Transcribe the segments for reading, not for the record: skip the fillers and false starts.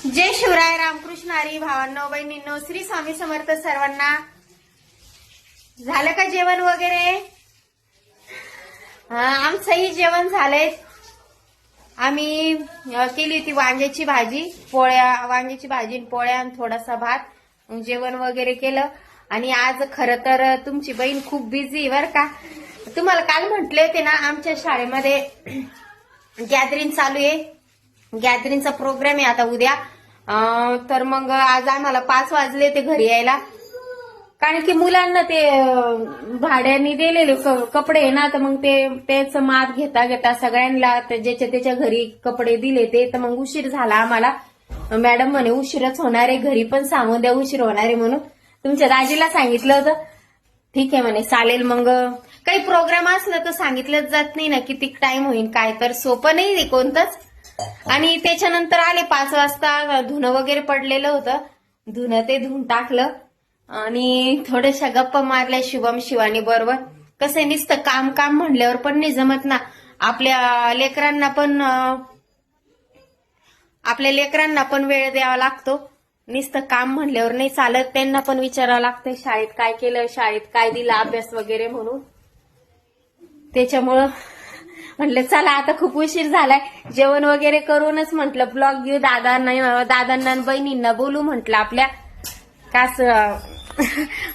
जय शिवराय. रामकृष्ण हरी. भावांनो बहिणींनो, श्री स्वामी समर्थ सर्वांना. झालं का जेवण वगैरे? आमचंही जेवण झालंय. आम्ही केली होती वांग्याची भाजी, वांग्याची भाजी पोळ्या आणि थोडासा भात. जेवण वगैरे केलं. आणि आज खरं तर तुमची बहीण खूप बिझी बर का. तुम्हाला काल म्हटले होते ना, आमच्या शाळेमध्ये गॅदरिंग चालू आहे. गॅदरिंगचा प्रोग्राम आहे आता उद्या. तर मग आज आम्हाला 5 वाजले ते घरी यायला, कारण की मुलांना ते भाड्याने दिलेले कपडे आहे ना, तर मग तेच माप घेता घेता सगळ्यांना ज्याच्या त्याच्या घरी कपडे दिले ते. तर मग उशीर झाला आम्हाला. मॅडम म्हणे उशीरच होणार आहे, घरी पण सांगून द्या उशीर होणार आहे म्हणून. तुमच्या दाजीला सांगितलं होतं. ठीक आहे म्हणे चालेल. मग काही प्रोग्राम असलं तर सांगितलंच जात नाही ना किती टाइम होईल काय, तर सोपं नाही कोणतंच. आणि त्याच्यानंतर आले 5 वाजता. धुणं वगैरे पडलेलं होतं, धुणं ते धुवून टाकलं आणि थोड्याशा गप्पा मारल्या शुभम शिवानी बरोबर. कसं नुसतं काम काम म्हणल्यावर पण नाही जमत ना. आपल्या लेकरांना पण वेळ द्यावा लागतो. नुसतं काम म्हणल्यावर नाही चालत, त्यांना पण विचारावं लागतं शाळेत काय केलं, शाळेत काय दिलं अभ्यास वगैरे म्हणून. त्याच्यामुळं म्हटलं चला आता खूप उशीर झालाय, जेवण वगैरे करूनच म्हटलं ब्लॉग घेऊ. दादांना बहिणींना बोलू म्हटलं आपल्या. कास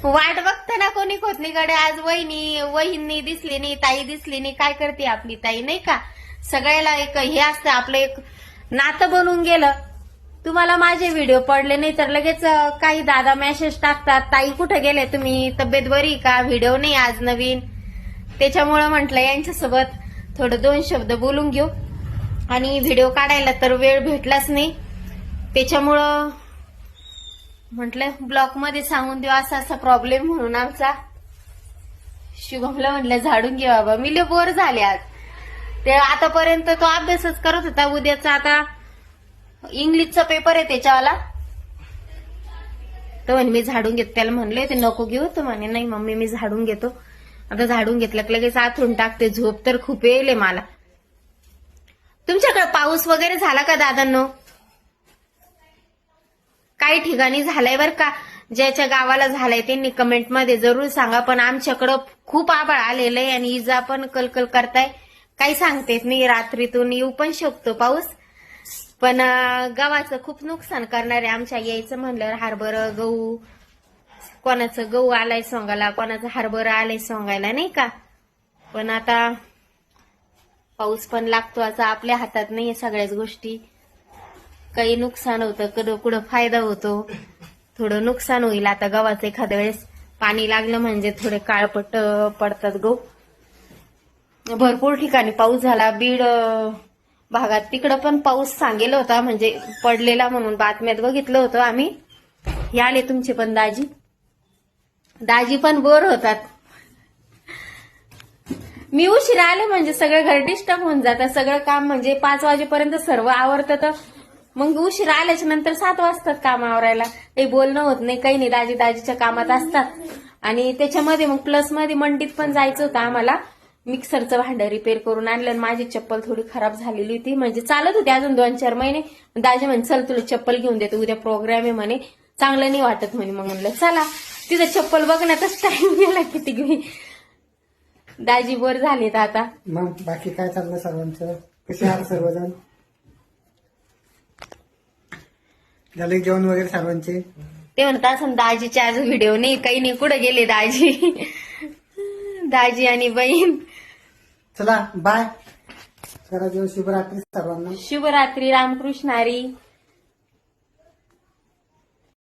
वाट बघते ना कोणी कोथलीकडे. आज वहिनी दिसली नाही, ताई दिसली नाही. काय करते आपली ताई नाही का. सगळ्याला एक हे असतं, आपलं एक नातं बनून गेलं. तुम्हाला माझे व्हिडिओ पडले नाही तर लगेच काही दादा मेसेज टाकतात, ताई कुठे गेले तुम्ही, तब्येत बरी का, व्हिडिओ नाही आज नवीन. त्याच्यामुळं म्हटलं यांच्यासोबत थोडं 2 शब्द बोलून घेऊ. आणि व्हिडिओ काढायला तर वेळ भेटलाच नाही, त्याच्यामुळं म्हटलं ब्लॉग मध्ये सांगून देऊ असा प्रॉब्लेम म्हणून आमचा. शुभमला म्हटलं झाडून घे बाबा, मी लय बोर झाले आज. ते आतापर्यंत तो अभ्यासच करत होता. उद्याचा आता इंग्लिशचा पेपर आहे त्याच्यावाला. तर म्हणे मी झाडून घेतो. त्याला म्हणले ते नको घेऊ, तर म्हणे नाही मम्मी मी झाडून घेतो. आता झाडून घेतलं की लगेच आथरून टाकते. झोप तर खूप येईल मला. तुमच्याकडे पाऊस वगैरे झाला का दादांनो? काही ठिकाणी झालाय बर का. ज्याच्या गावाला झालाय त्यांनी कमेंट मध्ये जरूर सांगा. पण आमच्याकडं खूप आभाळ आलेलं आहे आणि इजा पण कलकल करताय. काही सांगतेच नाही, रात्रीतून येऊ पण शकतो पाऊस. पण गव्हाचं खूप नुकसान करणार आहे आमच्या. यायचं म्हणलं हरभरा गहू, कोणाचं गहू आलाय सोंगायला, कोणाचं हरभरा आलाय सोंगायला नाही का. पण आता पाऊस पण लागतो, आता आपल्या हातात नाहीये सगळ्याच गोष्टी. काही नुकसान होतं, कधी कुठं फायदा होतो. थोडं नुकसान होईल आता गव्हाचं. एखाद्या वेळेस पाणी लागलं म्हणजे थोडे काळपट पडतात गहू. भरपूर ठिकाणी पाऊस झाला. बीड भागात तिकडं पण पाऊस सांगेल होता, म्हणजे पडलेला म्हणून बातम्यात बघितलं होतं आम्ही. हे आले तुमचे पण दाजी पण बोर होतात. मी उशिरा आले म्हणजे सगळं घर डिस्टर्ब होऊन जातं. सगळं काम म्हणजे 5 वाजेपर्यंत सर्व आवरतं, तर मग उशिरा आल्याच्या नंतर 7 वाजतात काम आवरायला. काही बोलणं होत नाही, काही नाही. दाजीच्या कामात असतात. आणि त्याच्यामध्ये मग प्लस मध्ये मंडीत पण जायचं होतं आम्हाला. मिक्सरचं भांडं रिपेअर करून आणलं आणि माझी चप्पल थोडी खराब झालेली होती, म्हणजे चालत होती अजून 2-4 महिने. दाजी म्हणे चल तुला चप्पल घेऊन देतो, उद्या प्रोग्राम आहे म्हणे, चांगलं नाही वाटत म्हणे. मग म्हणलं चला. तिथं चप्पल बघण्यातच टाइम गेला किती घेऊन. दाजी बोर झालेत आता. मग बाकी काय चाललं सर्वांचं? कसे आहात सर्वजण? झाले जेवण वगैरे सर्वांचे? ते म्हणतात असं दाजीचे आज व्हिडिओ नाही, काही नाही. कुठे गेले दाजी आणि बहीण. चला बाय करा. जेवण. शुभरात्री सर्वांना. शुभरात्री. रामकृष्ण हरी.